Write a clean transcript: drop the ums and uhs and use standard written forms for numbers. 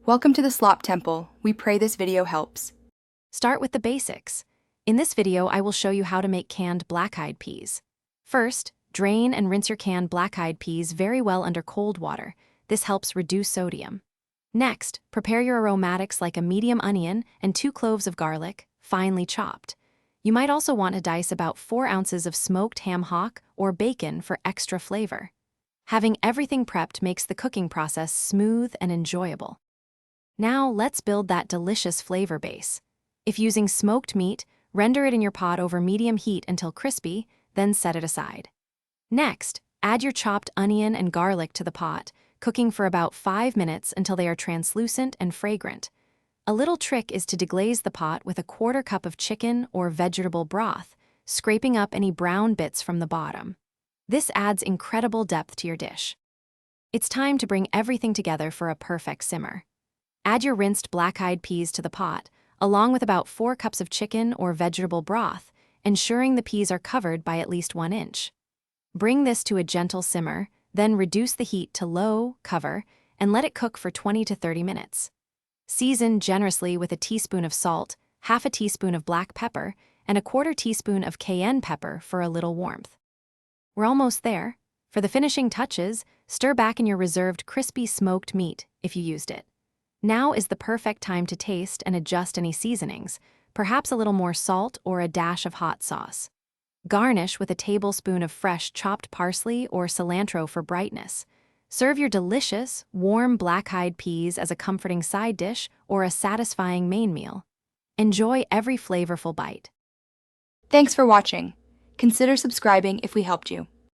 Welcome to the Slop Temple. We pray this video helps. Start with the basics. In this video, I will show you how to make canned black-eyed peas. First, drain and rinse your canned black-eyed peas very well under cold water. This helps reduce sodium. Next, prepare your aromatics like a medium onion and 2 cloves of garlic, finely chopped. You might also want to dice about 4 ounces of smoked ham hock or bacon for extra flavor. Having everything prepped makes the cooking process smooth and enjoyable. Now let's build that delicious flavor base. If using smoked meat, render it in your pot over medium heat until crispy, then set it aside. Next, add your chopped onion and garlic to the pot, cooking for about 5 minutes until they are translucent and fragrant. A little trick is to deglaze the pot with a 1/4 cup of chicken or vegetable broth, scraping up any brown bits from the bottom. This adds incredible depth to your dish. It's time to bring everything together for a perfect simmer. Add your rinsed black-eyed peas to the pot, along with about 4 cups of chicken or vegetable broth, ensuring the peas are covered by at least 1 inch. Bring this to a gentle simmer, then reduce the heat to low, cover, and let it cook for 20 to 30 minutes. Season generously with a teaspoon of salt, 1/2 teaspoon of black pepper, and a 1/4 teaspoon of cayenne pepper for a little warmth. We're almost there. For the finishing touches, stir back in your reserved crispy smoked meat if you used it. Now is the perfect time to taste and adjust any seasonings, perhaps a little more salt or a dash of hot sauce. Garnish with a tablespoon of fresh chopped parsley or cilantro for brightness. Serve your delicious, warm black-eyed peas as a comforting side dish or a satisfying main meal. Enjoy every flavorful bite. Thanks for watching. Consider subscribing if we helped you.